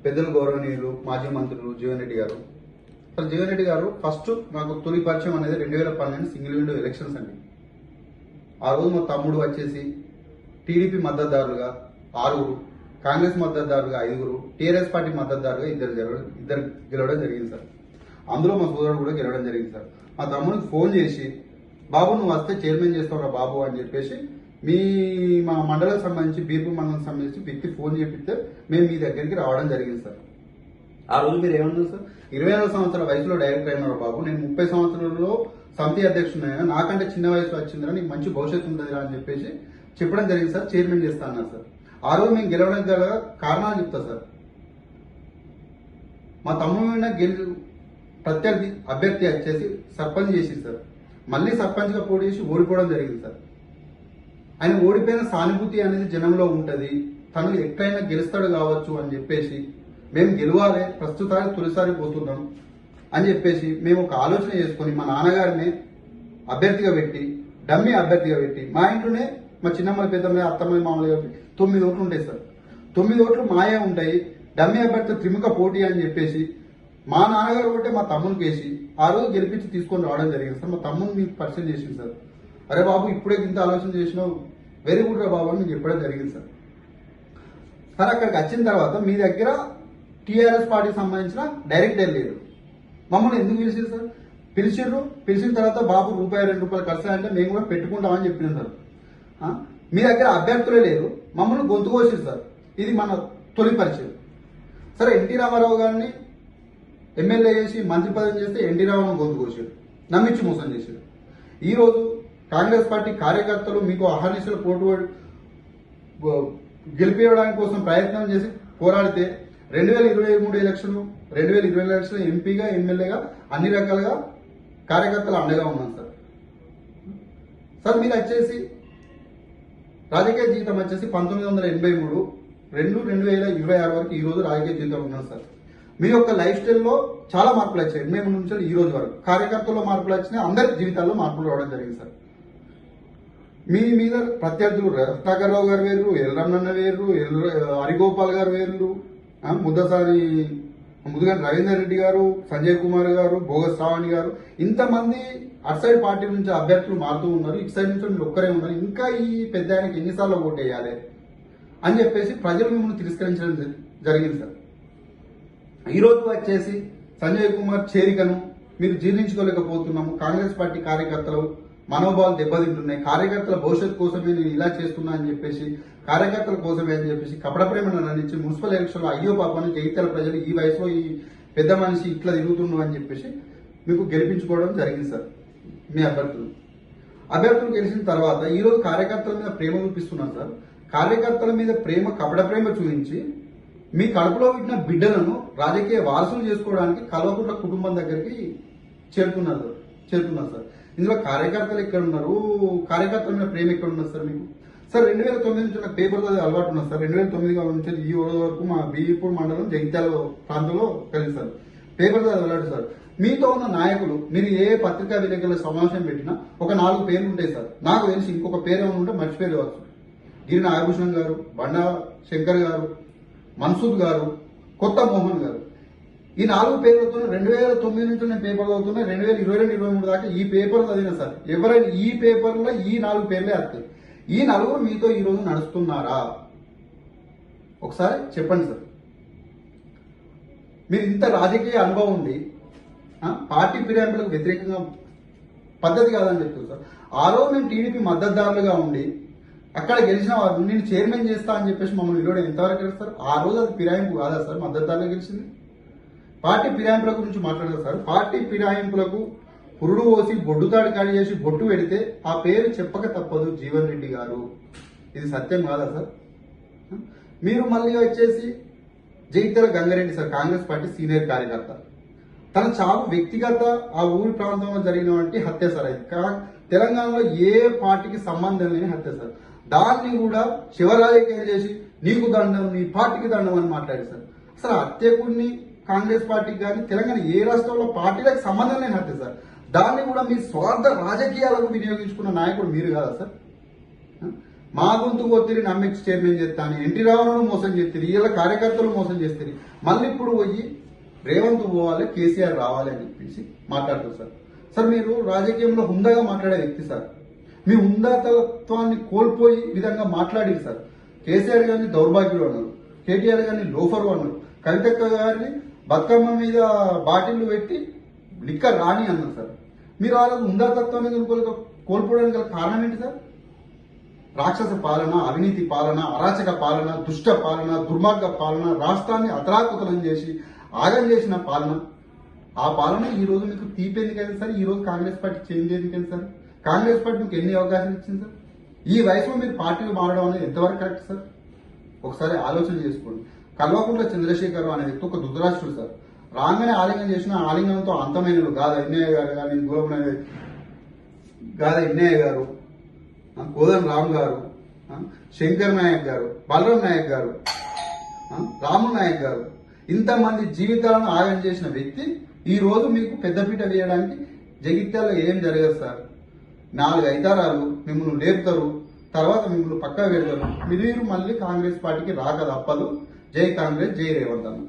పెద్దలు గౌరవనీయులు మాజీ మంత్రులు జీవన్ రెడ్డి గారు. అసలు జీవన్ రెడ్డి గారు ఫస్ట్ నాకు తొలి పరిచయం అనేది 2012 సింగిల్ విండో ఎలక్షన్స్ అండి. ఆ రోజు మా తమ్ముడు వచ్చేసి టీడీపీ మద్దతుదారులుగా 6, కాంగ్రెస్ మద్దతుదారులుగా 5, టీఆర్ఎస్ పార్టీ మద్దతుదారులుగా ఇద్దరు గెలవడం జరిగింది సార్. అందులో మా సోదరుడు కూడా గెలవడం జరిగింది సార్. మా తమ్ముడికి ఫోన్ చేసి, బాబు నువ్వు వస్తే చైర్మన్ చేస్తావురా బాబు అని చెప్పేసి మా మండలకు సంబంధించి బీర్పూర్ మండలం సంబంధించి వ్యక్తి ఫోన్ చేపిస్తే మేము మీ దగ్గరికి రావడం జరిగింది సార్. ఆ రోజు మీరు ఏమన్నారు సార్, 24 సంవత్సరాల వయసులో డైరెక్టర్ అయినారు బాబు, నేను 30 సంవత్సరాలలో సమితి అధ్యక్షుడైనా, నాకంటే చిన్న వయసు వచ్చిందిరా, నీకు మంచి భవిష్యత్తు ఉంటుందిరా అని చెప్పేసి చెప్పడం జరిగింది సార్. చైర్మన్ చేస్తా అన్నారు సార్. ఆ రోజు మేము గెలవడానికి గల కారణాలు చెప్తా సార్. మా తమ్ముడు ప్రత్యర్థి అభ్యర్థి వచ్చేసి సర్పంచ్ చేసి సార్, మళ్ళీ సర్పంచ్గా పోటీ చేసి ఓడిపోవడం జరిగింది సార్. ఆయన ఓడిపోయిన సానుభూతి అనేది జనంలో ఉంటుంది, తను ఎక్కడైనా గెలుస్తాడు కావచ్చు అని చెప్పేసి మేము గెలవాలి, ప్రస్తుతానికి తొలిసారి పోతున్నాం అని చెప్పేసి మేము ఒక ఆలోచన చేసుకొని మా నాన్నగారిని అభ్యర్థిగా పెట్టి, డమ్మీ అభ్యర్థిగా పెట్టి, మా ఇంట్లోనే మా చిన్నమ్మల పెద్దమ్మ అత్తమ్మ మామూలుగా 9 ఓట్లు ఉంటాయి సార్. 9 ఓట్లు మాయే ఉంటాయి, డమ్మీ అభ్యర్థి త్రిముఖ పోటీ అని చెప్పేసి మా నాన్నగారు ఒకటే మా తమ్మునికి వేసి ఆ రోజు గెలిపించి తీసుకొని రావడం జరిగింది సార్. మా తమ్ముని మీకు పరిచయం చేసింది సార్. అరే బాబు ఇప్పుడే ఇంత ఆలోచన చేసినావు, వెరీ గుడ్ రా బాబు అని మీకు చెప్పడం జరిగింది సార్. సార్ అక్కడికి వచ్చిన తర్వాత మీ దగ్గర టీఆర్ఎస్ పార్టీకి సంబంధించిన డైరెక్టర్ లేరు, మమ్మల్ని ఎందుకు పిలిచారు సార్? పిలిచిన తర్వాత బాబు ₹1, ₹2 ఖర్చు అంటే మేము కూడా పెట్టుకుంటామని చెప్పినాం సార్. మీ దగ్గర అభ్యర్థులే లేరు, మమ్మల్ని గొంతు కోసారు సార్. ఇది మన తొలి పరిచయం. సరే, ఎన్టీ రామారావు గారిని ఎమ్మెల్యే చేసి మంత్రి పదవి చేస్తే ఎన్టీ రామారావు గొంతు కోసారు, నమ్మించి మోసం చేశారు. ఈరోజు కాంగ్రెస్ పార్టీ కార్యకర్తలు మీకు అహర్నిశలు పోటు గెలిపించడానికి కోసం ప్రయత్నం చేసి పోరాడితే 2023 ఎలక్షన్లు 2020 ఎలక్షన్లు ఎంపీగా ఎమ్మెల్యేగా అన్ని రకాలుగా కార్యకర్తలు అండగా ఉన్నాం సార్. సార్ మీరు వచ్చేసి రాజకీయ జీవితం వచ్చేసి 1983 2026 వరకు ఈ రోజు రాజకీయ జీవితం ఉన్నాం సార్. మీ యొక్క లైఫ్ స్టైల్లో చాలా మార్పులు వచ్చాయి. మేము నుంచి ఈ రోజు వరకు కార్యకర్తల్లో మార్పులు వచ్చినాయి, అందరి జీవితాల్లో మార్పులు రావడం జరిగింది సార్. మీ మీద ప్రత్యర్థులు రత్నాకర్ రావు గారు వేరు, ఎల్రమణ వేరు, హరిగోపాల్ గారు వేరు, ముదుగంటి రవీందర్ రెడ్డి గారు, సంజయ్ కుమార్ గారు, బోగస్ శ్రావణి గారు, ఇంతమంది అటు సైడ్ పార్టీ నుంచి అభ్యర్థులు మారుతూ ఉన్నారు, ఇటు సైడ్ నుంచి మీరు ఒక్కరే ఉన్నారు, ఇంకా ఈ పెద్ద ఆయనకి ఎన్నిసార్లు ఓటు వేయాలి అని చెప్పేసి ప్రజలు మిమ్మల్ని తిరస్కరించడం జరిగింది సార్. ఈరోజు వచ్చేసి సంజయ్ కుమార్ చేరికను మీరు జీర్ణించుకోలేకపోతున్నాము. కాంగ్రెస్ పార్టీ కార్యకర్తలు మనోభావాలు దెబ్బతింటున్నాయి, కార్యకర్తల భవిష్యత్తు కోసమే నేను ఇలా చేస్తున్నా అని చెప్పేసి, కార్యకర్తల కోసమే అని చెప్పేసి కపట ప్రేమను అందించి మున్సిపల్ ఎలక్షన్లో అయ్యో పాపని జగిత్యాల ప్రజలు ఈ వయసులో ఈ పెద్ద మనిషి ఇట్లా తిరుగుతున్నాం అని చెప్పేసి మీకు గెలిపించుకోవడం జరిగింది సార్. మీ అభ్యర్థులు గెలిచిన తర్వాత ఈరోజు కార్యకర్తల మీద ప్రేమ చూపిస్తున్నారు సార్. కార్యకర్తల మీద ప్రేమ కపట ప్రేమ చూపించి మీ కడుపులో పెట్టిన బిడ్డలను రాజకీయ వారసులు చేసుకోవడానికి కల్వకుంట్ల కుటుంబం దగ్గరికి చేరుతున్నారు సార్. ఇందులో కార్యకర్తలు ఎక్కడ ఉన్నారు, కార్యకర్తల మీద ప్రేమ ఎక్కడ ఉన్నారు సార్ మీకు? సార్ 2009 నుంచి నాకు పేపర్ చదివే అలవాటు ఉన్నది సార్. 2009 నుంచి ఈ రోజు వరకు మా బీపూర్ మండలం జగిత్యాల ప్రాంతంలో కలిసి సార్ పేపర్ చదివే అలవాటు సార్. మీతో ఉన్న నాయకులు మీరు ఏ పత్రికా విలేకరుల సమావేశం పెట్టినా ఒక 4 పేర్లు ఉంటాయి సార్. నాకు తెలిసి ఇంకొక పేరు ఏమైనా ఉంటే మర్చిపోయి కావచ్చు. గిరి నాగభూషణ్ గారు, బండా శంకర్ గారు, మన్సూద్ గారు, కొత్త మోహన్ గారు, ఈ 4 పేర్లతో 2009 నుంచి నేను పేపర్ చదువుతున్నా, 2022-23 దాకా ఈ పేపర్ చదివినా సార్. ఎవరైనా ఈ పేపర్లో ఈ 4 పేర్లే వస్తాయి. ఈ 4 మీతో ఈ రోజు నడుస్తున్నారా? ఒకసారి చెప్పండి సార్. మీరు ఇంత రాజకీయ అనుభవం ఉంది, పార్టీ ఫిర్యాదులకు వ్యతిరేకంగా పద్ధతి కాదని చెప్తారు సార్. ఆ రోజు మేము టీడీపీ మద్దతుదారులుగా ఉండి అక్కడ గెలిచిన వారు నేను చైర్మన్ చేస్తా అని చెప్పేసి మమ్మల్ని నిలవడం ఎంతవరకు గెలుస్తారు? ఆ రోజు అది ఫిరాయింపు కాదా సార్? మద్దతుదారులు గెలిచింది. పార్టీ ఫిరాయింపుల గురించి మాట్లాడతారు సార్. పార్టీ ఫిరాయింపులకు పురుడు పోసి బొడ్డుతాడు కాడి చేసి బొట్టు పెడితే ఆ పేరు చెప్పక తప్పదు జీవన్ రెడ్డి గారు. ఇది సత్యం కాదా సార్? మీరు మళ్ళీ వచ్చేసి Jagtial Gangareddy sir, Congress party senior కార్యకర్త, తన చావు వ్యక్తిగత ఆ ఊరి ప్రాంతంలో జరిగినటువంటి హత్య సార్. అది తెలంగాణలో ఏ పార్టీకి సంబంధం లేని హత్య సార్. దాన్ని కూడా శివరాజకీయం చేసి నీకు దండం, నీ పార్టీకి దండం అని మాట్లాడారు సార్. అసలు హత్యకుడిని కాంగ్రెస్ పార్టీకి కానీ తెలంగాణ ఏ రాష్ట్రంలో పార్టీలకు సంబంధం లేని హత్య సార్. దాన్ని కూడా మీ స్వార్థ రాజకీయాలకు వినియోగించుకున్న నాయకుడు మీరు కాదా సార్? మా గొంతు కొత్తిరి నమ్మించి చైర్మన్ చేస్తాను, ఎన్టీ రామారావు మోసం చేస్తారు, ఇలా కార్యకర్తలు మోసం చేస్తారు. మళ్ళీ ఇప్పుడు పోయి రేవంత్ పోవాలి, కేసీఆర్ రావాలి అని చెప్పేసి మాట్లాడుతారు సార్. సార్ మీరు రాజకీయంలో హుందాగా మాట్లాడే వ్యక్తి సార్. మీ హుందాతత్వాన్ని కోల్పోయి విధంగా మాట్లాడింది సార్. కేసీఆర్ గారిని దౌర్భాగ్యుడు అన్నారు, కేటీఆర్ గారిని లోఫరు అన్నారు, కవితక్క గారిని బతుకమ్మ మీద బాటిళ్లు పెట్టి లిక్కర్ రాణి అన్నారు సార్. మీరు ఆ రోజు హుందాతత్వాన్ని కోల్పోవడానికి గల కారణం ఏంటి సార్? రాక్షస పాలన, అవినీతి పాలన, అరాచక పాలన, దుష్ట పాలన, దుర్మార్గ పాలన, రాష్ట్రాన్ని అతలాకుతలం చేసి ఆగం చేసిన పాలన. ఆ పాలన ఈ రోజు మీకు తీపి ఎందుకైంది సార్? ఈ రోజు కాంగ్రెస్ పార్టీ చేంజ్ ఎందుకైంది సార్? కాంగ్రెస్ పార్టీ మీకు ఎన్ని అవకాశాలు ఇచ్చింది సార్? ఈ వయసులో మీరు పార్టీలు మారడం అనేది ఎంతవరకు కరెక్ట్ సార్? ఒకసారి ఆలోచన చేసుకోండి. కల్వకుంట్ల చంద్రశేఖర్ అనే వ్యక్తి ఒక దుర్రాష్ట్రుడు సార్. రాగానే ఆలింగనం చేసిన ఆలింగనంతో అంతమైనలు గాదా ఇన్నయ్య గారు కానీ, దూరం గాదా ఇన్నయ్య గారు, కోదన్ రామ్ గారు, శంకర్ నాయక్ గారు, బలరాం నాయక్ గారు, రాము నాయక్ గారు, ఇంతమంది జీవితాలను ఆగం చేసిన వ్యక్తి ఈ రోజు మీకు పెద్దపీట వేయడానికి జగిత్యాలలో ఏం జరగదు సార్. 4 ఐదారాలు మిమ్మల్ని లేపుతారు, తర్వాత మిమ్మల్ని పక్కా పెడతారు. మీరు మళ్ళీ కాంగ్రెస్ పార్టీకి రాక తప్పదు. జై కాంగ్రెస్, జై రేవంత్ అన్న.